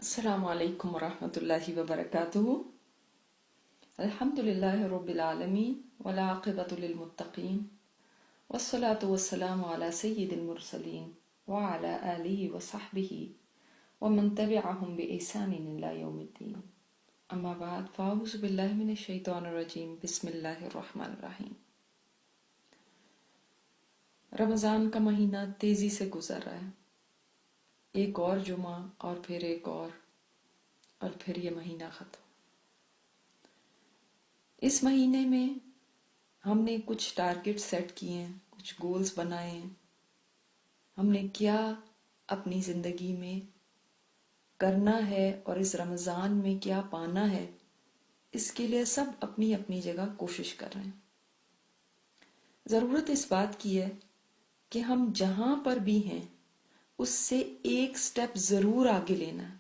السلام علیکم ورحمۃ اللہ وبرکاتہ۔ الحمد للہ رب العالمین والعاقبۃ للمتقین والصلاة والسلام علی سید المرسلین وعلی آلہ وصحبہ ومن تبعہم بإحسان الی یوم الدین، اما بعد فاعوذ باللہ من الشیطان الرجیم، بسم اللہ الرحمن الرحیم۔ رمضان کا مہینہ تیزی سے گزر رہا ہے، ایک اور جمعہ اور پھر ایک اور پھر یہ مہینہ ختم۔ اس مہینے میں ہم نے کچھ ٹارگٹ سیٹ کیے ہیں، کچھ گولز بنائے ہیں، ہم نے کیا اپنی زندگی میں کرنا ہے اور اس رمضان میں کیا پانا ہے، اس کے لیے سب اپنی اپنی جگہ کوشش کر رہے ہیں۔ ضرورت اس بات کی ہے کہ ہم جہاں پر بھی ہیں اس سے ایک سٹیپ ضرور آگے لینا ہے،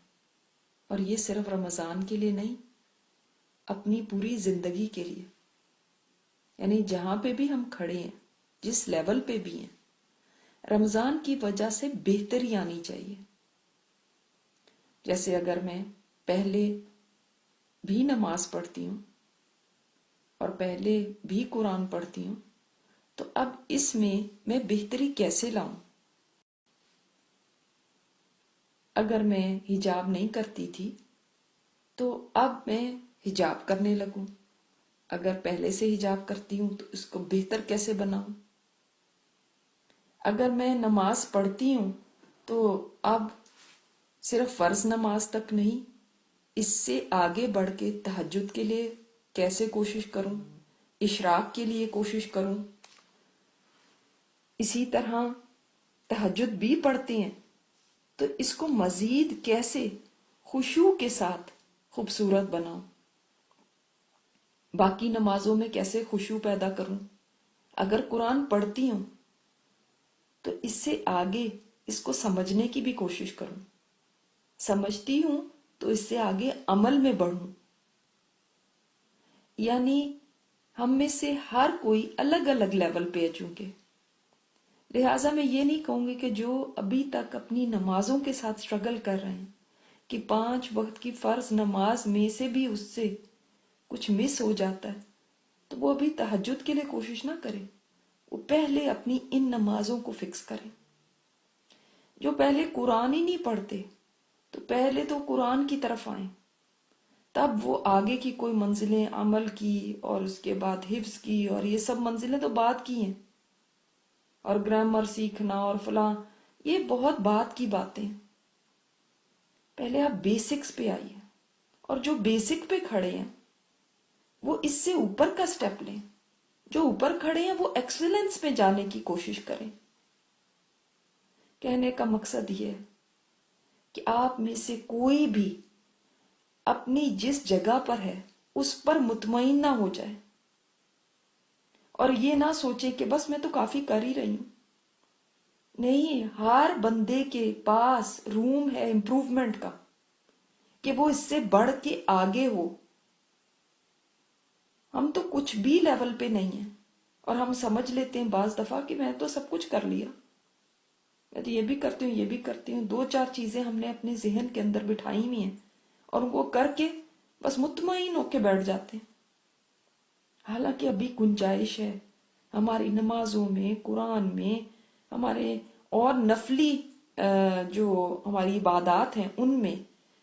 اور یہ صرف رمضان کے لیے نہیں، اپنی پوری زندگی کے لیے۔ یعنی جہاں پہ بھی ہم کھڑے ہیں، جس لیول پہ بھی ہیں، رمضان کی وجہ سے بہتری آنی چاہیے۔ جیسے اگر میں پہلے بھی نماز پڑھتی ہوں اور پہلے بھی قرآن پڑھتی ہوں، تو اب اس میں بہتری کیسے لاؤں؟ اگر میں حجاب نہیں کرتی تھی تو اب میں حجاب کرنے لگوں، اگر پہلے سے حجاب کرتی ہوں تو اس کو بہتر کیسے بناؤں؟ اگر میں نماز پڑھتی ہوں تو اب صرف فرض نماز تک نہیں، اس سے آگے بڑھ کے تہجد کے لیے کیسے کوشش کروں، اشراق کے لیے کوشش کروں۔ اسی طرح تہجد بھی پڑھتے ہیں تو اس کو مزید کیسے خشوع کے ساتھ خوبصورت بناؤں، باقی نمازوں میں کیسے خشوع پیدا کروں۔ اگر قرآن پڑھتی ہوں تو اس سے آگے اس کو سمجھنے کی بھی کوشش کروں، سمجھتی ہوں تو اس سے آگے عمل میں بڑھوں۔ یعنی ہم میں سے ہر کوئی الگ الگ لیول پہ ہے چونکہ، لہٰذا میں یہ نہیں کہوں گی کہ جو ابھی تک اپنی نمازوں کے ساتھ سٹرگل کر رہے ہیں کہ 5 وقت کی فرض نماز میں سے بھی اس سے کچھ مس ہو جاتا ہے، تو وہ ابھی تہجد کے لیے کوشش نہ کریں، وہ پہلے اپنی ان نمازوں کو فکس کریں۔ جو پہلے قرآن ہی نہیں پڑھتے تو پہلے تو قرآن کی طرف آئیں، تب وہ آگے کی کوئی منزلیں عمل کی اور اس کے بعد حفظ کی اور یہ سب منزلیں تو بعد کی ہیں، اور گرامر سیکھنا اور فلاں، یہ بہت بات کی باتیں۔ پہلے آپ بیسکس پہ آئیے، اور جو بیسک پہ کھڑے ہیں وہ اس سے اوپر کا سٹیپ لیں، جو اوپر کھڑے ہیں وہ ایکسلنس میں جانے کی کوشش کریں۔ کہنے کا مقصد یہ ہے کہ آپ میں سے کوئی بھی اپنی جس جگہ پر ہے اس پر مطمئن نہ ہو جائے، اور یہ نہ سوچے کہ بس میں تو کافی کر ہی رہی ہوں۔ نہیں، ہر بندے کے پاس روم ہے امپروومنٹ کا، کہ وہ اس سے بڑھ کے آگے ہو۔ ہم تو کچھ بھی لیول پہ نہیں ہیں، اور ہم سمجھ لیتے ہیں بعض دفعہ کہ میں تو سب کچھ کر لیا، میں تو یہ بھی کرتی ہوں، یہ بھی کرتی ہوں، 2-4 چیزیں ہم نے اپنے ذہن کے اندر بٹھائی ہوئی ہیں اور ان کو کر کے بس مطمئن ہو کے بیٹھ جاتے ہیں۔ حالانکہ ابھی گنجائش ہے ہماری نمازوں میں، قرآن میں، ہمارے اور نفلی جو ہماری عبادات ہیں ان میں،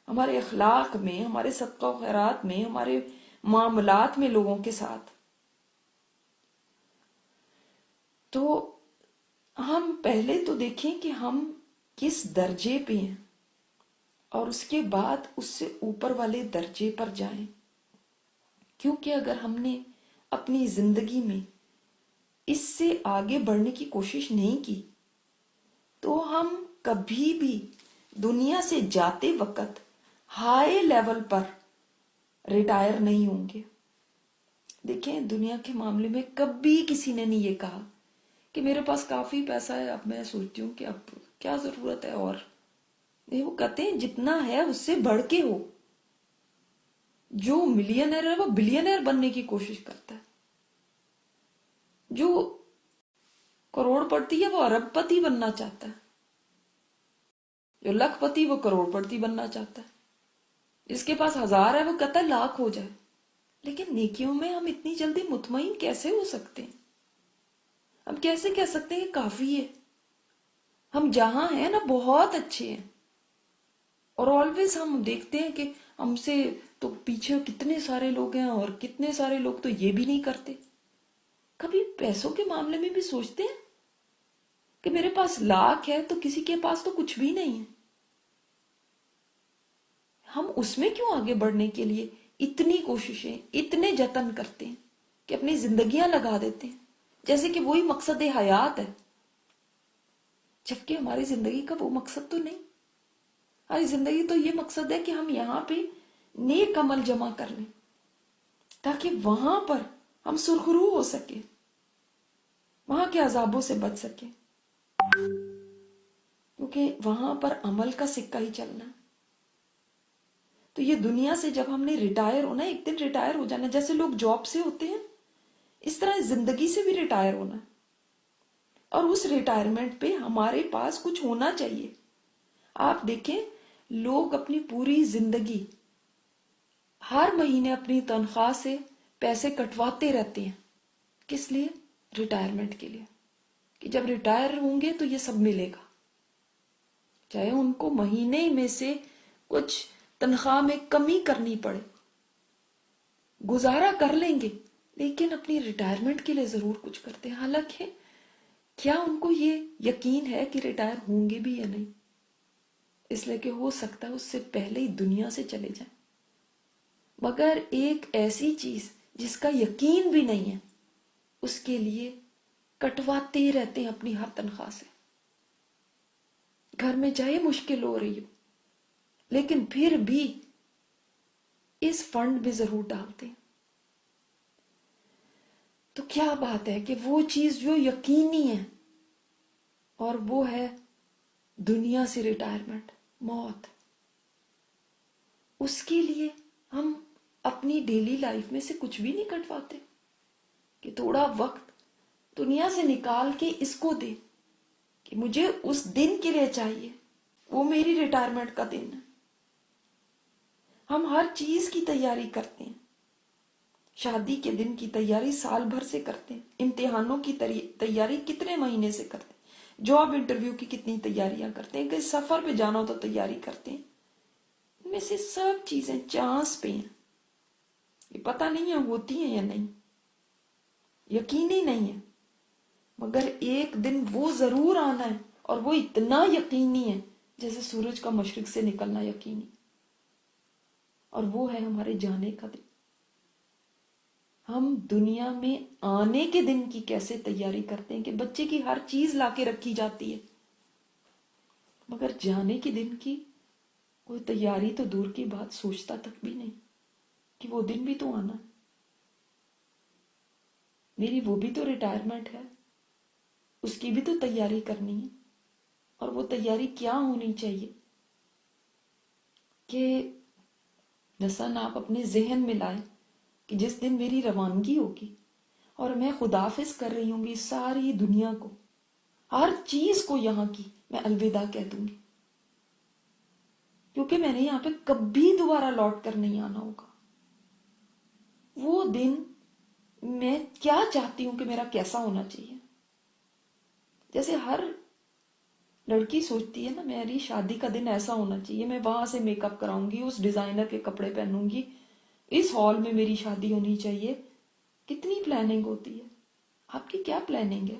ہمارے اخلاق میں، ہمارے صدقہ و خیرات میں، ہمارے معاملات میں لوگوں کے ساتھ۔ تو ہم پہلے تو دیکھیں کہ ہم کس درجے پہ ہیں، اور اس کے بعد اس سے اوپر والے درجے پر جائیں۔ کیونکہ اگر ہم نے اپنی زندگی میں اس سے آگے بڑھنے کی کوشش نہیں کی تو ہم کبھی بھی دنیا سے جاتے وقت ہائی لیول پر ریٹائر نہیں ہوں گے۔ دیکھیں، دنیا کے معاملے میں کبھی کسی نے نہیں یہ کہا کہ میرے پاس کافی پیسہ ہے، اب میں سوچتی ہوں کہ اب کیا ضرورت ہے، اور نہیں، وہ کہتے ہیں جتنا ہے اس سے بڑھ کے ہو۔ جو ملینئر ہے وہ بلینئر بننے کی کوشش کرتا ہے، جو کروڑ پتی ہے وہ ارب پتی بننا چاہتا ہے، جو لاکھ پتی وہ کروڑ پتی بننا چاہتا ہے۔ جس کے پاس 1000 ہے وہ کہتا ہے لاکھ ہو جائے. لیکن نیکیوں میں ہم اتنی جلدی مطمئن کیسے ہو سکتے ہیں؟ ہم کیسے کہہ سکتے ہیں کہ کافی ہے؟ ہم جہاں ہیں نا بہت اچھے ہیں، اور آلویز ہم دیکھتے ہیں کہ ہم سے تو پیچھے کتنے سارے لوگ ہیں اور کتنے سارے لوگ تو یہ بھی نہیں کرتے. کبھی پیسوں کے معاملے میں بھی سوچتے ہیں کہ میرے پاس لاکھ ہے تو کسی کے پاس تو کچھ بھی نہیں ہے. ہم اس میں کیوں آگے بڑھنے کے لیے اتنی کوششیں، اتنے جتن کرتے ہیں کہ اپنی زندگیاں لگا دیتے ہیں جیسے کہ وہی مقصد حیات ہے، جبکہ ہماری زندگی کا وہ مقصد تو نہیں. ہماری زندگی تو یہ مقصد ہے کہ ہم یہاں پہ نیک عمل جمع کر لیں تاکہ وہاں پر ہم سرخرو ہو سکے، وہاں کے عذابوں سے بچ سکے، کیونکہ وہاں پر عمل کا سکہ ہی چلنا ہے. تو یہ دنیا سے جب ہم نے ریٹائر ہونا، ایک دن ریٹائر ہو جانا، جیسے لوگ جاب سے ہوتے ہیں اس طرح زندگی سے بھی ریٹائر ہونا، اور اس ریٹائرمنٹ پہ ہمارے پاس کچھ ہونا چاہیے. آپ دیکھیں لوگ اپنی پوری زندگی ہر مہینے اپنی تنخواہ سے پیسے کٹواتے رہتے ہیں. کس لیے؟ ریٹائرمنٹ کے لیے، کہ جب ریٹائر ہوں گے تو یہ سب ملے گا، چاہے ان کو مہینے میں سے کچھ تنخواہ میں کمی کرنی پڑے، گزارا کر لیں گے، لیکن اپنی ریٹائرمنٹ کے لیے ضرور کچھ کرتے ہیں. حالانکہ کیا ان کو یہ یقین ہے کہ ریٹائر ہوں گے بھی یا نہیں؟ اس لیے کہ ہو سکتا ہے اس سے پہلے ہی دنیا سے چلے جائیں. مگر ایک ایسی چیز جس کا یقین بھی نہیں ہے، اس کے لیے کٹواتے رہتے ہیں اپنی ہر تنخواہ سے. گھر میں چاہے مشکل ہو رہی ہو لیکن پھر بھی اس فنڈ میں ضرور ڈالتے ہیں. تو کیا بات ہے کہ وہ چیز جو یقینی ہے، اور وہ ہے دنیا سے ریٹائرمنٹ، موت، اس کے لیے ہم اپنی ڈیلی لائف میں سے کچھ بھی نہیں کٹواتے کہ تھوڑا وقت دنیا سے نکال کے اس کو دے کہ مجھے اس دن کے لیے چاہیے، وہ میری ریٹائرمنٹ کا دن ہے. ہم ہر چیز کی تیاری کرتے ہیں، شادی کے دن کی تیاری سال بھر سے کرتے ہیں، امتحانوں کی تیاری کتنے مہینے سے کرتے ہیں، جاب انٹرویو کی کتنی تیاریاں کرتے ہیں، کہ سفر پہ جانا ہو تو تیاری کرتے ہیں. ان میں سے سب چیزیں چانس پہ ہیں، یہ پتہ نہیں ہے ہوتی ہیں یا نہیں، یقینی نہیں ہے. مگر ایک دن وہ ضرور آنا ہے، اور وہ اتنا یقینی ہے جیسے سورج کا مشرق سے نکلنا یقینی، اور وہ ہے ہمارے جانے کا دن. ہم دنیا میں آنے کے دن کی کیسے تیاری کرتے ہیں کہ بچے کی ہر چیز لا کے رکھی جاتی ہے، مگر جانے کے دن کی کوئی تیاری تو دور کی بات سوچتا تک بھی نہیں کہ وہ دن بھی تو آنا ہے. میری وہ بھی تو ریٹائرمنٹ ہے، اس کی بھی تو تیاری کرنی ہے. اور وہ تیاری کیا ہونی چاہیے کہ مثلاً آپ اپنے ذہن میں لائیں کہ جس دن میری روانگی ہوگی اور میں خداحافظ کر رہی ہوں گی ساری دنیا کو، ہر چیز کو یہاں کی میں الوداع کہہ دوں گی، کیونکہ میں نے یہاں پہ کبھی دوبارہ لوٹ کر نہیں آنا ہوگا. وہ دن میں کیا چاہتی ہوں کہ میرا کیسا ہونا چاہیے. جیسے ہر لڑکی سوچتی ہے نا میری شادی کا دن ایسا ہونا چاہیے، میں وہاں سے میک اپ کراؤں گی، اس ڈیزائنر کے کپڑے پہنوں گی، اس ہال میں میری شادی ہونی چاہیے. کتنی پلاننگ ہوتی ہے. آپ کی کیا پلاننگ ہے؟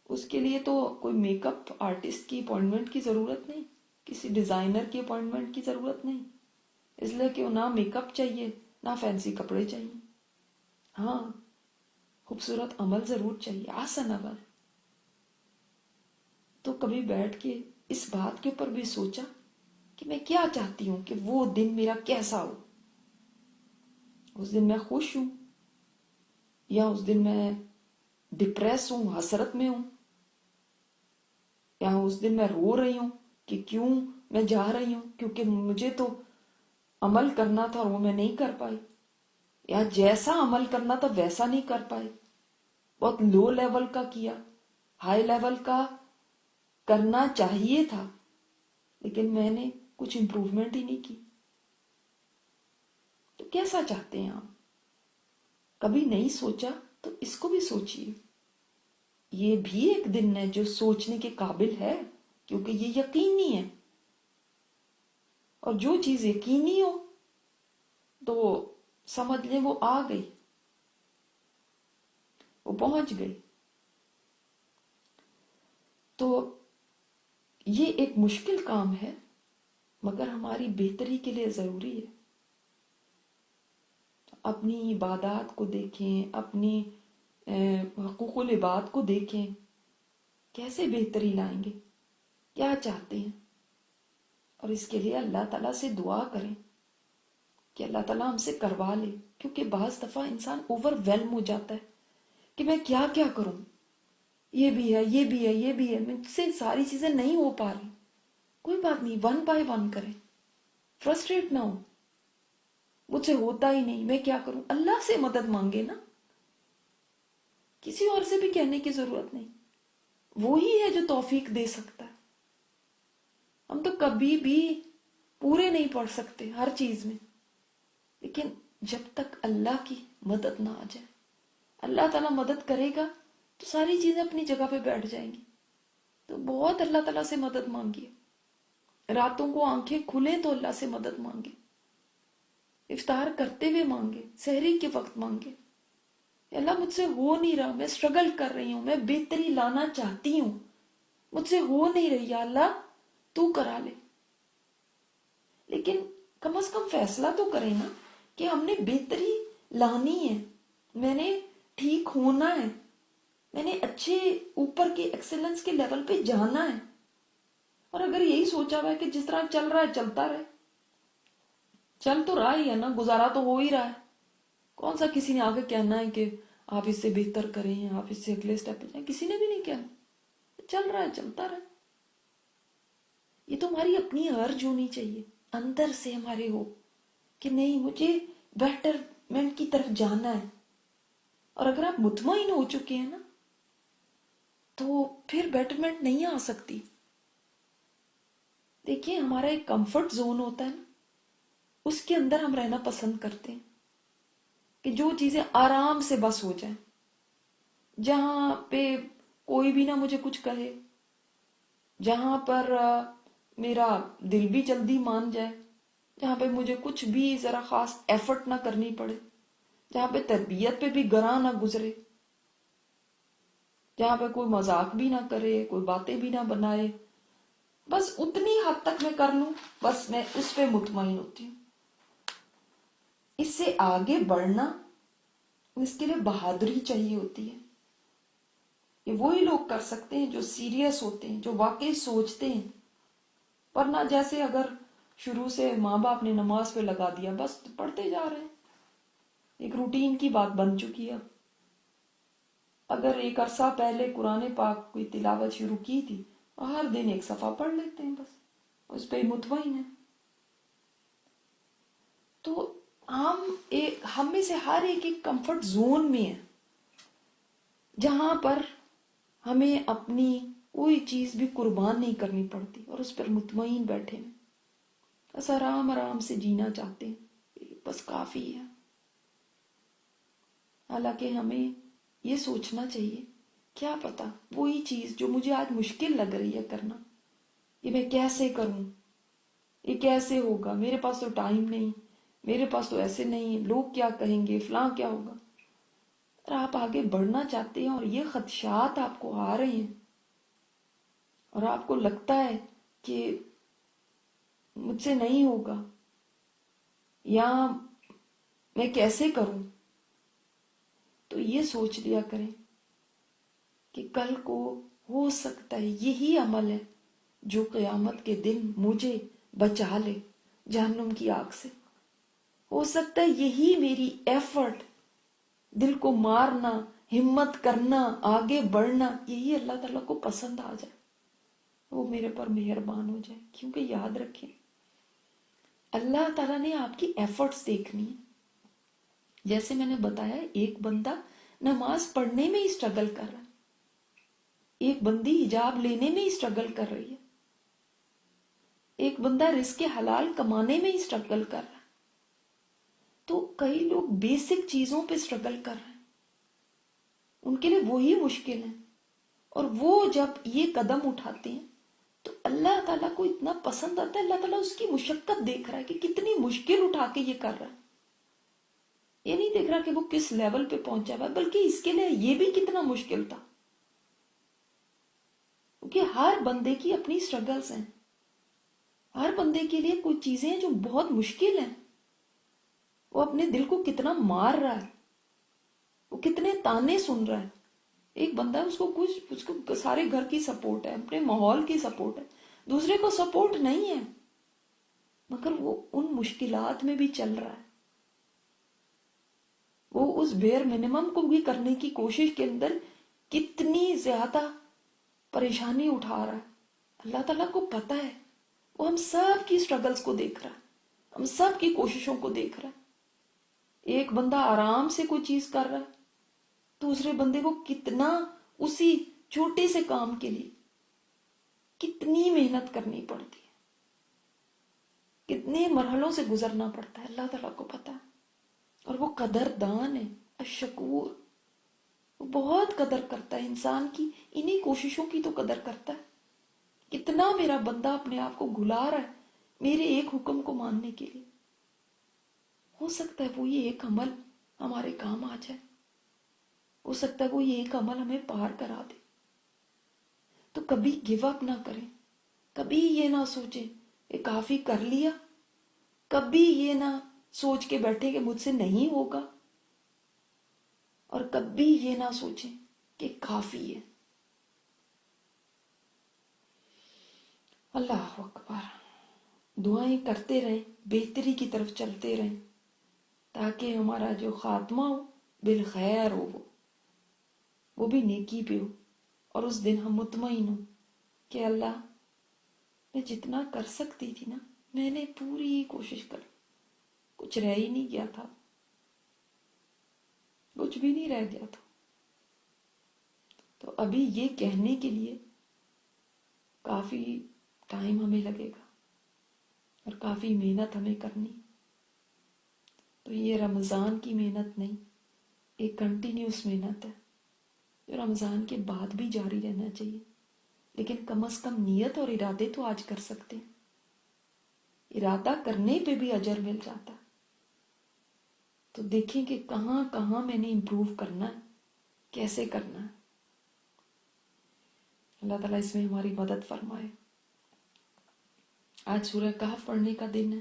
اس کے لیے تو کوئی میک اپ آرٹسٹ کی اپوائنٹمنٹ کی ضرورت نہیں، کسی ڈیزائنر کی اپوائنٹمنٹ کی ضرورت نہیں، اس لیے کہ نہ میک اپ چاہیے نہ فینسی کپڑے چاہیے. ہاں خوبصورت عمل ضرور چاہیے، آسن عمل. تو کبھی بیٹھ کے اس بات کے اوپر بھی سوچا کہ میں کیا چاہتی ہوں کہ وہ دن میرا کیسا ہو. اس دن میں خوش ہوں یا اس دن میں ڈپریس ہوں، حسرت میں ہوں، یا اس دن میں رو رہی ہوں کہ کیوں میں جا رہی ہوں کیونکہ مجھے تو عمل کرنا تھا اور وہ میں نہیں کر پائی، یا جیسا عمل کرنا تھا ویسا نہیں کر پائی، بہت لو لیول کا کیا، ہائی لیول کا کرنا چاہیے تھا لیکن میں نے کچھ امپروومنٹ ہی نہیں کی. تو کیسا چاہتے ہیں آپ؟ کبھی نہیں سوچا تو اس کو بھی سوچیے. یہ بھی ایک دن ہے جو سوچنے کے قابل ہے، کیونکہ یہ یقینی ہے. اور جو چیز یقینی ہو تو سمجھ لیں وہ آ گئی، وہ پہنچ گئی. تو یہ ایک مشکل کام ہے، مگر ہماری بہتری کے لیے ضروری ہے. اپنی عبادات کو دیکھیں، اپنی حقوق العباد کو دیکھیں، کیسے بہتری لائیں گے، کیا چاہتے ہیں. اور اس کے لیے اللہ تعالیٰ سے دعا کریں کہ اللہ تعالیٰ ہم سے کروا لے. کیونکہ بعض دفعہ انسان اوور ویلم ہو جاتا ہے کہ میں کیا کیا کروں، یہ بھی ہے، یہ بھی ہے، یہ بھی ہے، مجھ سے ساری چیزیں نہیں ہو پا رہی. کوئی بات نہیں، ون بائی ون کریں، فرسٹریٹ نہ ہو. مجھ سے ہوتا ہی نہیں، میں کیا کروں. اللہ سے مدد مانگے نا، کسی اور سے بھی کہنے کی ضرورت نہیں. وہی ہے جو توفیق دے سکتا ہے. ہم تو کبھی بھی پورے نہیں پڑھ سکتے ہر چیز میں، لیکن جب تک اللہ کی مدد نہ آ جائے، اللہ تعالیٰ مدد کرے گا تو ساری چیزیں اپنی جگہ پہ بیٹھ جائیں گی. تو بہت اللہ تعالیٰ سے مدد مانگیے. راتوں کو آنکھیں کھلیں تو اللہ سے مدد مانگے، افطار کرتے ہوئے مانگے، سحری کے وقت مانگے. اللہ مجھ سے ہو نہیں رہا، میں اسٹرگل کر رہی ہوں، میں بہتری لانا چاہتی ہوں، مجھ سے ہو نہیں رہی، یا اللہ تو کرا لے. لیکن کم از کم فیصلہ تو کریں نا کہ ہم نے بہتری لانی ہے، میں نے ٹھیک ہونا ہے، میں نے اچھے اوپر کے ایکسلنس کے لیول پہ جانا ہے. اور اگر یہی سوچا ہوا ہے کہ جس طرح چل رہا ہے چلتا رہے، چل تو رہا ہی ہے نا، گزارا تو ہو ہی رہا ہے. کون سا کسی نے آگے کہنا ہے کہ آپ اس سے بہتر کریں، آپ اس سے اگلے سٹیپ پہ جائیں؟ کسی نے بھی نہیں کہنا. چل رہا ہے چلتا رہے. یہ تو ہماری اپنی ارج ہونی چاہیے، اندر سے ہمارے ہو کہ نہیں، مجھے بیٹرمنٹ کی طرف جانا ہے. اور اگر آپ مطمئن ہو چکے ہیں نا تو پھر بیٹرمنٹ نہیں آ سکتی. دیکھیے ہمارا ایک کمفرٹ زون ہوتا ہے نا، اس کے اندر ہم رہنا پسند کرتے ہیں کہ جو چیزیں آرام سے بس ہو جائیں، جہاں پہ کوئی بھی نہ مجھے کچھ کہے، جہاں پر میرا دل بھی جلدی مان جائے، جہاں پہ مجھے کچھ بھی ذرا خاص ایفرٹ نہ کرنی پڑے، جہاں پہ تربیت پہ بھی گراں نہ گزرے، جہاں پہ کوئی مذاق بھی نہ کرے، کوئی باتیں بھی نہ بنائے. بس اتنی حد تک میں کر لوں، بس میں اس پہ مطمئن ہوتی ہوں. اس سے آگے بڑھنا، اس کے لیے بہادری چاہیے ہوتی ہے. یہ وہی لوگ کر سکتے ہیں جو سیریس ہوتے ہیں، جو واقعی سوچتے ہیں. ورنہ جیسے اگر شروع سے ماں باپ نے نماز پہ لگا دیا، بس پڑھتے جا رہے ہیں، ایک روٹین کی بات بن چکی ہے. اگر ایک عرصہ پہلے قرآن پاک کوئی تلاوت شروع کی تھی، ہر دن ایک صفحہ پڑھ لیتے ہیں، بس اس پہ مطمئن ہیں. تو ہم میں سے ہر ایک کمفرٹ زون میں ہے، جہاں پر ہمیں اپنی کوئی چیز بھی قربان نہیں کرنی پڑتی اور اس پر مطمئن بیٹھے ہیں، بس آرام آرام سے جینا چاہتے ہیں، بس کافی ہے. حالانکہ ہمیں یہ سوچنا چاہیے، کیا پتا وہی چیز جو مجھے آج مشکل لگ رہی ہے کرنا، یہ میں کیسے کروں، یہ کیسے ہوگا، میرے پاس تو ٹائم نہیں، میرے پاس تو ایسے نہیں، لوگ کیا کہیں گے، فلاں کیا ہوگا. اور آپ آگے بڑھنا چاہتے ہیں اور یہ خدشات آپ کو آ رہے ہیں اور آپ کو لگتا ہے کہ مجھ سے نہیں ہوگا یا میں کیسے کروں، تو یہ سوچ لیا کریں کہ کل کو ہو سکتا ہے یہی عمل ہے جو قیامت کے دن مجھے بچا لے جہنم کی آگ سے. ہو سکتا ہے یہی میری ایفرٹ، دل کو مارنا، ہمت کرنا، آگے بڑھنا، یہی اللہ تعالیٰ کو پسند آ جائے، وہ میرے پر مہربان ہو جائے. کیونکہ یاد رکھیں اللہ تعالیٰ نے آپ کی ایفرٹس دیکھنی ہے. جیسے میں نے بتایا، ایک بندہ نماز پڑھنے میں ہی اسٹرگل کر رہا ہے، ایک بندی حجاب لینے میں ہی اسٹرگل کر رہی ہے. ایک بندہ رزق حلال کمانے میں ہی سٹرگل کر رہا ہے، تو کئی لوگ بیسک چیزوں پہ سٹرگل کر رہے ہیں، ان کے لیے وہی مشکل ہے، اور وہ جب یہ قدم اٹھاتے ہیں تو اللہ تعالیٰ کو اتنا پسند آتا ہے، اللہ تعالیٰ اس کی مشقت دیکھ رہا ہے کہ کتنی مشکل اٹھا کے یہ کر رہا ہے، یہ نہیں دیکھ رہا کہ وہ کس لیول پہ پہنچا ہوا ہے، بلکہ اس کے لیے یہ بھی کتنا مشکل تھا، کیونکہ ہر بندے کی اپنی سٹرگلز ہیں، ہر بندے کے لیے کوئی چیزیں ہیں جو بہت مشکل ہیں، وہ اپنے دل کو کتنا مار رہا ہے، وہ کتنے تانے سن رہا ہے۔ ایک بندہ ہے، اس کو سارے گھر کی سپورٹ ہے، اپنے ماحول کی سپورٹ ہے، دوسرے کو سپورٹ نہیں ہے، مگر وہ ان مشکلات میں بھی چل رہا ہے، وہ اس بیئر منیمم کو بھی کرنے کی کوشش کے اندر کتنی زیادہ پریشانی اٹھا رہا ہے۔ اللہ تعالیٰ کو پتہ ہے، وہ ہم سب کی سٹرگلز کو دیکھ رہا ہے، ہم سب کی کوششوں کو دیکھ رہا ہے۔ ایک بندہ آرام سے کوئی چیز کر رہا ہے، دوسرے بندے کو کتنا اسی چھوٹے سے کام کے لیے کتنی محنت کرنی پڑتی ہے، کتنے مرحلوں سے گزرنا پڑتا ہے، اللہ تعالیٰ کو پتہ ہے۔ اور وہ قدردان ہے، الشکور، وہ بہت قدر کرتا ہے انسان کی، انہی کوششوں کی تو قدر کرتا ہے۔ کتنا میرا بندہ اپنے آپ کو گھلا رہا ہے میرے ایک حکم کو ماننے کے لیے، ہو سکتا ہے وہ یہ ایک عمل ہمارے کام آ جائے، ہو سکتا ہے وہ یہ ایک عمل ہمیں پار کرا دے۔ تو کبھی گیو اپ نہ کریں، کبھی یہ نہ سوچیں کہ کافی کر لیا، کبھی یہ نہ سوچ کے بیٹھے کہ مجھ سے نہیں ہوگا، اور کبھی یہ نہ سوچیں کہ کافی ہے۔ اللہ اکبر۔ دعائیں کرتے رہیں، بہتری کی طرف چلتے رہیں، تاکہ ہمارا جو خاتمہ ہو بالخیر ہو، وہ بھی نیکی پہ ہو، اور اس دن ہم مطمئن ہوں کہ اللہ، میں جتنا کر سکتی تھی نا میں نے پوری کوشش کر، کچھ رہ ہی نہیں گیا تھا، کچھ بھی نہیں رہ گیا تھا۔ تو ابھی یہ کہنے کے لیے کافی ٹائم ہمیں لگے گا اور کافی محنت ہمیں کرنی، تو یہ رمضان کی محنت نہیں، ایک کنٹینیوس محنت ہے جو رمضان کے بعد بھی جاری رہنا چاہیے، لیکن کم از کم نیت اور ارادے تو آج کر سکتے ہیں، ارادہ کرنے پہ بھی اجر مل جاتا ہے۔ تو دیکھیں کہ کہاں کہاں میں نے امپروو کرنا ہے، کیسے کرنا ہے۔ اللہ تعالیٰ اس میں ہماری مدد فرمائے۔ آج سورہ کہف پڑھنے کا دن ہے۔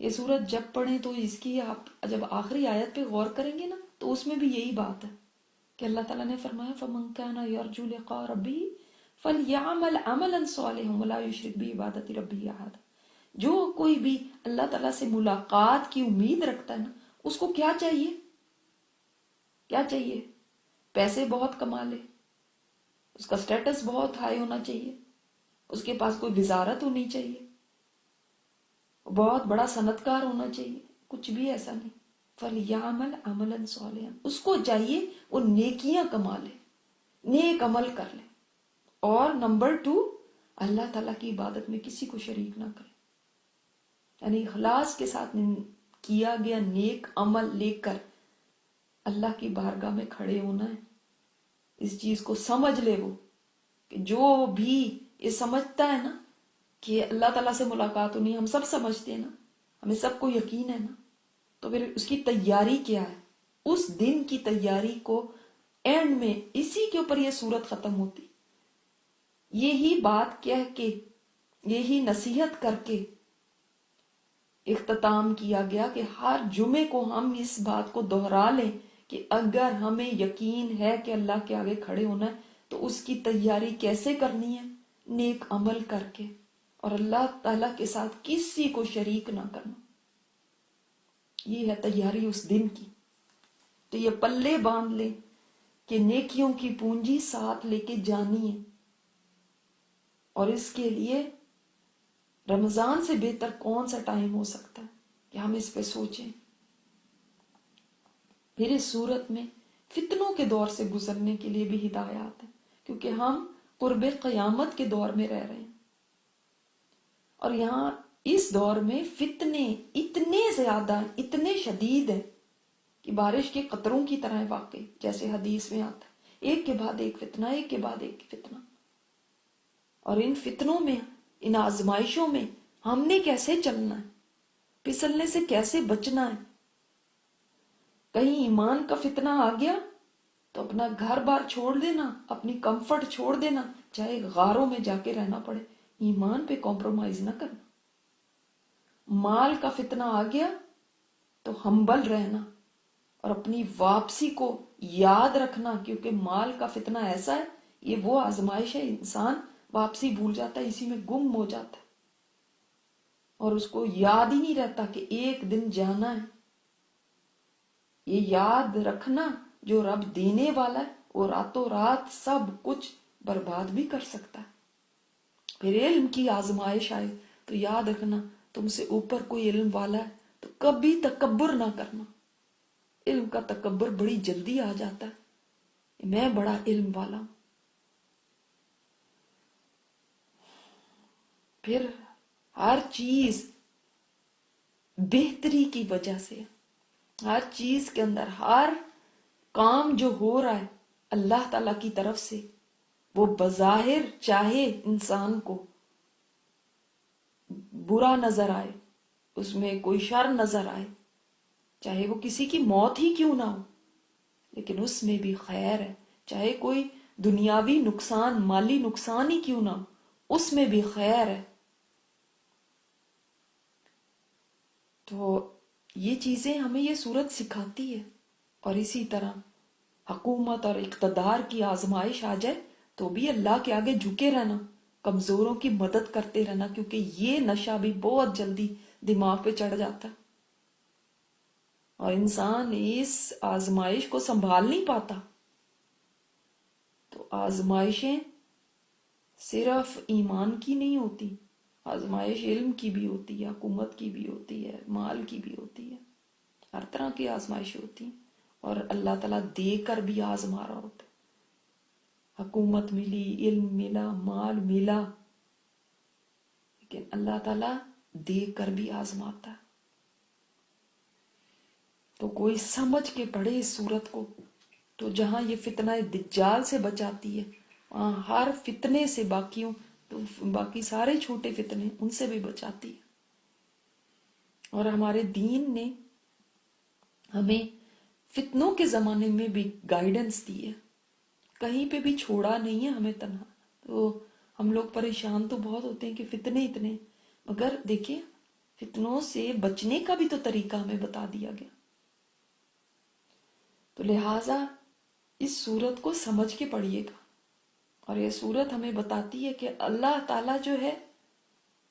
یہ سورت جب پڑھیں تو اس کی آپ جب آخری آیت پہ غور کریں گے نا تو اس میں بھی یہی بات ہے کہ اللہ تعالیٰ نے فرمایا فَمَنْ كَانَ يَرْجُو لِقَاءَ رَبِّهِ فَلْيَعْمَلْ عَمَلًا صَالِحًا وَلَا يُشْرِكْ بِعِبَادَةِ رَبِّهِ أَحَدًا۔ جو کوئی بھی اللہ تعالیٰ سے ملاقات کی امید رکھتا ہے نا، اس کو کیا چاہیے؟ کیا چاہیے؟ پیسے بہت کما لے، اس کا سٹیٹس بہت ہائی ہونا چاہیے، اس کے پاس کوئی وزارت ہونی چاہیے، بہت بڑا صنعتکار ہونا چاہیے، کچھ بھی ایسا نہیں۔ فَلْيَعْمَلْ عَمَلًا صَالِحًا، اس کو چاہیے وہ نیکیاں کما لے، نیک عمل کر لے، اور نمبر 2، اللہ تعالیٰ کی عبادت میں کسی کو شریک نہ کرے، یعنی اخلاص کے ساتھ کیا گیا نیک عمل لے کر اللہ کی بارگاہ میں کھڑے ہونا ہے۔ اس چیز کو سمجھ لے وہ کہ جو بھی یہ سمجھتا ہے نا کہ اللہ تعالیٰ سے ملاقات ہونی، ہم سب سمجھتے ہیں نا، ہمیں سب کو یقین ہے نا، تو پھر اس کی تیاری کیا ہے؟ اس دن کی تیاری کو اینڈ میں اسی کے اوپر یہ سورت ختم ہوتی، یہی بات کہہ کے، یہی نصیحت کر کے اختتام کیا گیا کہ ہر جمعے کو ہم اس بات کو دہرا لیں کہ اگر ہمیں یقین ہے کہ اللہ کے آگے کھڑے ہونا ہے تو اس کی تیاری کیسے کرنی ہے؟ نیک عمل کر کے، اور اللہ تعالیٰ کے ساتھ کسی کو شریک نہ کرنا، یہ ہے تیاری اس دن کی۔ تو یہ پلے باندھ لیں کہ نیکیوں کی پونجی ساتھ لے کے جانی ہے، اور اس کے لیے رمضان سے بہتر کون سا ٹائم ہو سکتا ہے کہ ہم اس پہ سوچیں۔ پھر اس صورت میں فتنوں کے دور سے گزرنے کے لیے بھی ہدایات ہیں، کیونکہ ہم قرب قیامت کے دور میں رہ رہے ہیں، اور یہاں اس دور میں فتنے اتنے زیادہ اتنے شدید ہیں کہ بارش کے قطروں کی طرح واقع، جیسے حدیث میں آتا ہے، ایک کے بعد ایک فتنہ، ایک کے بعد ایک فتنہ۔ اور ان فتنوں میں، ان آزمائشوں میں ہم نے کیسے چلنا ہے، پھسلنے سے کیسے بچنا ہے۔ کہیں ایمان کا فتنہ آ گیا تو اپنا گھر بار چھوڑ دینا، اپنی کمفرٹ چھوڑ دینا، چاہے غاروں میں جا کے رہنا پڑے، ایمان پہ کمپرومائز نہ کرنا۔ مال کا فتنہ آ گیا تو ہمبل رہنا اور اپنی واپسی کو یاد رکھنا، کیونکہ مال کا فتنہ ایسا ہے، یہ وہ آزمائش ہے، انسان واپسی بھول جاتا ہے، اسی میں گم ہو جاتا ہے اور اس کو یاد ہی نہیں رہتا کہ ایک دن جانا ہے۔ یہ یاد رکھنا جو رب دینے والا ہے وہ راتوں رات سب کچھ برباد بھی کر سکتا ہے۔ پھر علم کی آزمائش آئے تو یاد رکھنا تم سے اوپر کوئی علم والا ہے تو کبھی تکبر نہ کرنا۔ علم کا تکبر بڑی جلدی آ جاتا ہے کہ میں بڑا علم والا ہوں۔ پھر ہر چیز بہتری کی وجہ سے، ہر چیز کے اندر ہر کام جو ہو رہا ہے اللہ تعالی کی طرف سے، وہ بظاہر چاہے انسان کو برا نظر آئے، اس میں کوئی شر نظر آئے، چاہے وہ کسی کی موت ہی کیوں نہ ہو، لیکن اس میں بھی خیر ہے، چاہے کوئی دنیاوی نقصان، مالی نقصان ہی کیوں نہ ہو، اس میں بھی خیر ہے۔ تو یہ چیزیں ہمیں یہ صورت سکھاتی ہے۔ اور اسی طرح حکومت اور اقتدار کی آزمائش آ جائے تو بھی اللہ کے آگے جھکے رہنا، کمزوروں کی مدد کرتے رہنا، کیونکہ یہ نشہ بھی بہت جلدی دماغ پہ چڑھ جاتا ہے اور انسان اس آزمائش کو سنبھال نہیں پاتا۔ تو آزمائشیں صرف ایمان کی نہیں ہوتی، آزمائش علم کی بھی ہوتی ہے، حکومت کی بھی ہوتی ہے، مال کی بھی ہوتی ہے، ہر طرح کی آزمائشیں ہوتی ہیں، اور اللہ تعالیٰ دے کر بھی آزما رہا ہوتا ہے۔ حکومت ملی، علم ملا، مال ملا، لیکن اللہ تعالیٰ دے کر بھی آزماتا ہے۔ تو کوئی سمجھ کے پڑھے اس صورت کو، تو جہاں یہ فتنہ دجال سے بچاتی ہے، وہاں ہر فتنے سے باقیوں تو باقی سارے چھوٹے فتنے ان سے بھی بچاتی ہے۔ اور ہمارے دین نے ہمیں فتنوں کے زمانے میں بھی گائیڈنس دی ہے، کہیں پہ بھی چھوڑا نہیں ہے ہمیں تنہا۔ تو ہم لوگ پریشان تو بہت ہوتے ہیں کہ فتنے اتنے، مگر دیکھیں فتنوں سے بچنے کا بھی تو طریقہ ہمیں بتا دیا گیا۔ تو لہٰذا اس صورت کو سمجھ کے پڑھیے گا، اور یہ صورت ہمیں بتاتی ہے کہ اللہ تعالیٰ جو ہے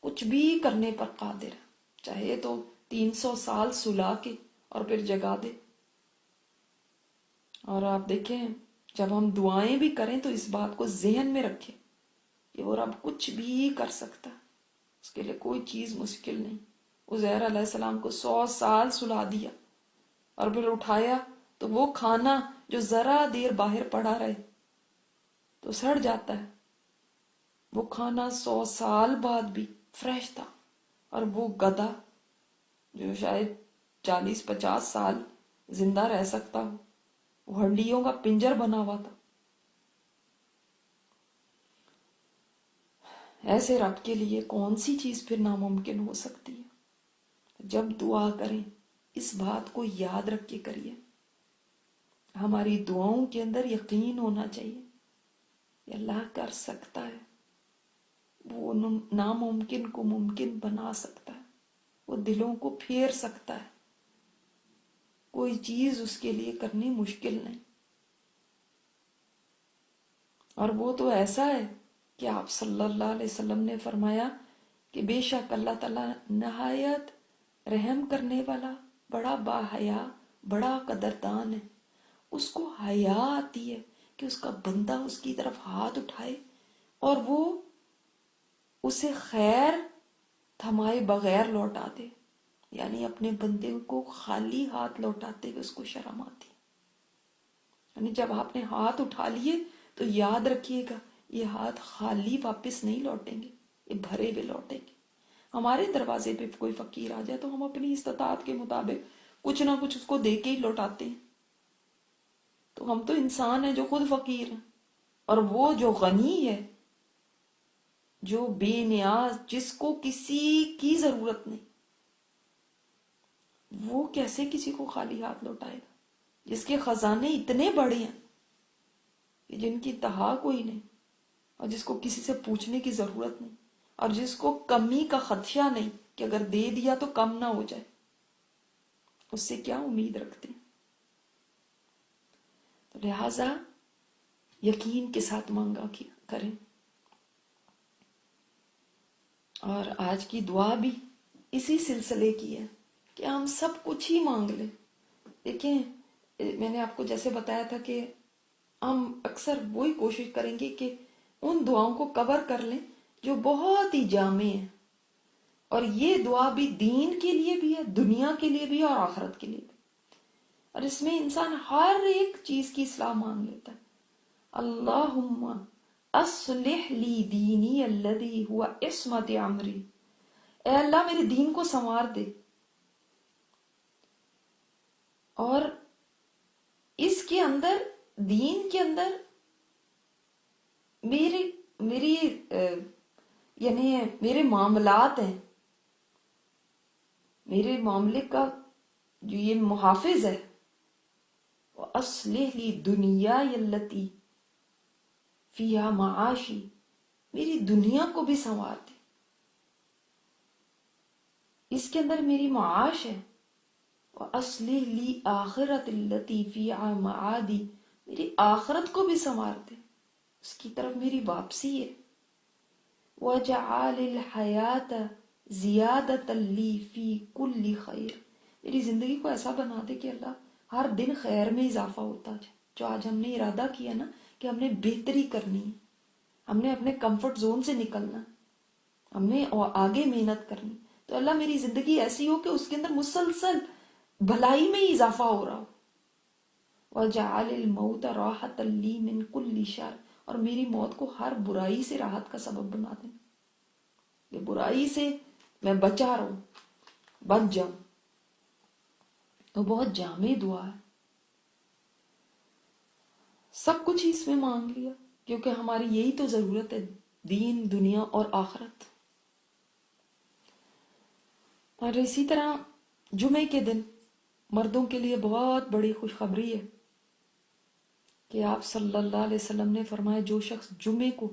کچھ بھی کرنے پر قادر ہے، چاہے تو 300 سال سلا کے اور پھر جگا دے۔ اور آپ دیکھیں جب ہم دعائیں بھی کریں تو اس بات کو ذہن میں رکھیں کہ وہ رب کچھ بھی کر سکتا ہے، اس کے لیے کوئی چیز مشکل نہیں۔ عزیر علیہ السلام کو 100 سال سلا دیا اور پھر اٹھایا تو وہ کھانا جو ذرا دیر باہر پڑا رہے تو سڑ جاتا ہے، وہ کھانا 100 سال بعد بھی فریش تھا۔ اور وہ گدھا جو شاید 40-50 سال زندہ رہ سکتا ہو، وہ ہڈیوں کا پنجر بنا ہوا تھا۔ ایسے رب کے لیے کون سی چیز پھر ناممکن ہو سکتی ہے؟ جب دعا کریں اس بات کو یاد رکھ کے کریے، ہماری دعاؤں کے اندر یقین ہونا چاہیے کہ اللہ کر سکتا ہے، وہ ناممکن کو ممکن بنا سکتا ہے، وہ دلوں کو پھیر سکتا ہے، کوئی چیز اس کے لیے کرنی مشکل نہیں۔ اور وہ تو ایسا ہے کہ آپ صلی اللہ علیہ وسلم نے فرمایا کہ بے شک اللہ تعالیٰ نہایت رحم کرنے والا، بڑا با حیا، بڑا قدردان ہے۔ اس کو حیا آتی ہے کہ اس کا بندہ اس کی طرف ہاتھ اٹھائے اور وہ اسے خیر تھمائے بغیر لوٹا دے، یعنی اپنے بندے کو خالی ہاتھ لوٹاتے ہوئے اس کو شرم آتی۔ یعنی جب آپ نے ہاتھ اٹھا لیے تو یاد رکھیے گا یہ ہاتھ خالی واپس نہیں لوٹیں گے، یہ بھرے ہوئے لوٹیں گے۔ ہمارے دروازے پہ کوئی فقیر آ جائے تو ہم اپنی استطاعت کے مطابق کچھ نہ کچھ اس کو دے کے ہی لوٹاتے ہیں. تو ہم تو انسان ہیں جو خود فقیر ہیں، اور وہ جو غنی ہے، جو بے نیاز، جس کو کسی کی ضرورت نہیں، وہ کیسے کسی کو خالی ہاتھ لوٹائے گا؟ جس کے خزانے اتنے بڑے ہیں کہ جن کی انتہا کوئی نہیں، اور جس کو کسی سے پوچھنے کی ضرورت نہیں، اور جس کو کمی کا خدشہ نہیں کہ اگر دے دیا تو کم نہ ہو جائے، اس سے کیا امید رکھتے ہیں؟ تو لہٰذا یقین کے ساتھ مانگا کریں. اور آج کی دعا بھی اسی سلسلے کی ہے کہ ہم سب کچھ ہی مانگ لیں. دیکھیں، میں نے آپ کو جیسے بتایا تھا کہ ہم اکثر وہی کوشش کریں گے کہ ان دعاؤں کو کور کر لیں جو بہت ہی جامع ہیں. اور یہ دعا بھی دین کے لیے بھی ہے، دنیا کے لیے بھی ہے، اور آخرت کے لیے بھی. اور اس میں انسان ہر ایک چیز کی اصلاح مانگ لیتا ہے. اللہم اصلح لی دینی الذی ہوا عصمت امری، اے اللہ میرے دین کو سنوار دے. اور اس کے اندر، دین کے اندر میری یعنی میرے معاملات ہیں، میرے معاملے کا جو یہ محافظ ہے، وَأَصْلِحْ لِي دُنْيَايَ الَّتِي فِيهَا مَعَاشِي، میری دنیا کو بھی سنوار دے، اس کے اندر میری معاش ہے. وَأَصْلِحْ لِي آخِرَةَ الَّتِي فِيهَا مَعَادِي، میری آخرت کو بھی سنوار دے، اس کی طرف میری واپسی ہے. وَجَعَلِ الْحَيَاةَ زِيَادَةً لِّي فِي كُلِّ خَيْرٍ، میری زندگی کو ایسا بنا دے کہ اللہ ہر دن خیر میں اضافہ ہوتا جائے. جو آج ہم نے ارادہ کیا نا کہ ہم نے بہتری کرنی ہے، ہم نے اپنے کمفرٹ زون سے نکلنا، ہم نے آگے محنت کرنی، تو اللہ میری زندگی ایسی ہو کہ اس کے اندر مسلسل بھلائی میں ہی اضافہ ہو رہا ہو. وَجَعَلِ الْمَوْتَ رَاحَةً لِّي مِن كُلِّ شَرٍ، اور میری موت کو ہر برائی سے راحت کا سبب بنا دینا، کہ برائی سے میں بچا رہوں، بچ جاؤں. تو بہت جامع دعا ہے، سب کچھ ہی اس میں مانگ لیا، کیونکہ ہماری یہی تو ضرورت ہے، دین، دنیا اور آخرت. اور اسی طرح جمعے کے دن مردوں کے لیے بہت بڑی خوشخبری ہے کہ آپ صلی اللہ علیہ وسلم نے فرمایا جو شخص جمعے کو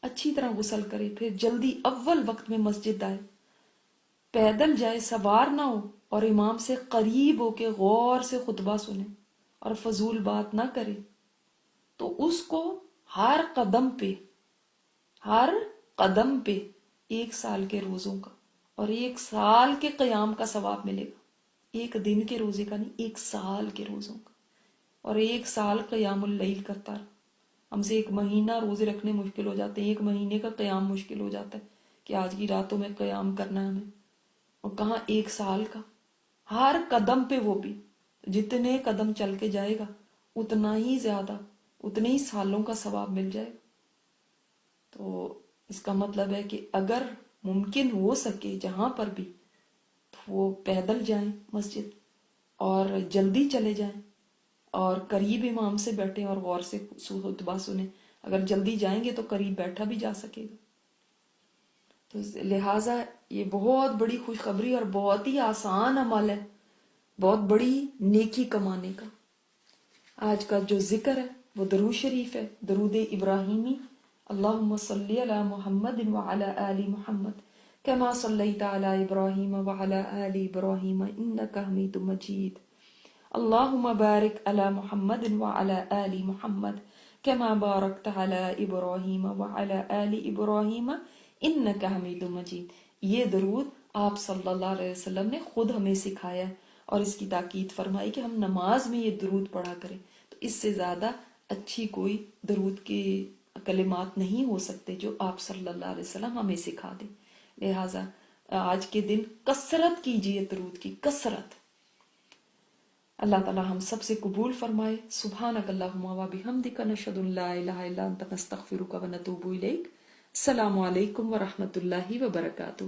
اچھی طرح غسل کرے، پھر جلدی اول وقت میں مسجد آئے، پیدل جائے، سوار نہ ہو، اور امام سے قریب ہو کے غور سے خطبہ سنے اور فضول بات نہ کرے، تو اس کو ہر قدم پہ 1 سال کے روزوں کا اور 1 سال کے قیام کا ثواب ملے گا. 1 دن کے روزے کا نہیں، 1 سال کے روزوں کا. اور 1 سال قیام اللیل کرتا رہا. ہم سے 1 مہینہ روزے رکھنے مشکل ہو جاتے ہیں، 1 مہینے کا قیام مشکل ہو جاتا ہے کہ آج کی راتوں میں قیام کرنا ہے ہمیں، اور کہاں 1 سال کا. ہر قدم پہ، وہ بھی جتنے قدم چل کے جائے گا اتنا ہی زیادہ، اتنے ہی سالوں کا ثواب مل جائے گا. تو اس کا مطلب ہے کہ اگر ممکن ہو سکے جہاں پر بھی، تو وہ پیدل جائیں مسجد، اور جلدی چلے جائیں، اور قریب امام سے بیٹھیں اور غور سے خطبہ سنیں. اگر جلدی جائیں گے تو قریب بیٹھا بھی جا سکے گا. تو لہٰذا یہ بہت بڑی خوشخبری اور بہت ہی آسان عمل ہے، بہت بڑی نیکی کمانے کا. آج کا جو ذکر ہے وہ درود شریف ہے، درود ابراہیمی. اللہم صلی علی محمد وعلی آل محمد کما صلیت علی ابراہیم وعلی آل ابراہیم انک حمید مجید. اللہم بارک علی محمد وعلی آل محمد کما بارکت علی ابراہیم وعلی آل ابراہیم انک حمید مجید. یہ درود آپ صلی اللہ علیہ وسلم نے خود ہمیں سکھایا ہے، اور اس کی تاکید فرمائی کہ ہم نماز میں یہ درود پڑھا کریں. تو اس سے زیادہ اچھی کوئی درود کے کلمات نہیں ہو سکتے جو آپ صلی اللہ علیہ وسلم ہمیں سکھا دیں. لہٰذا آج کے دن کثرت کیجئے درود کی، کثرت. اللہ تعالی ہم سب سے قبول فرمائے. سبحانک اللہم و بحمدک، نشہد ان لا الہ الا انت، نستغفرک و نتوب الیک. السلام علیکم ورحمۃ اللہ وبرکاتہ.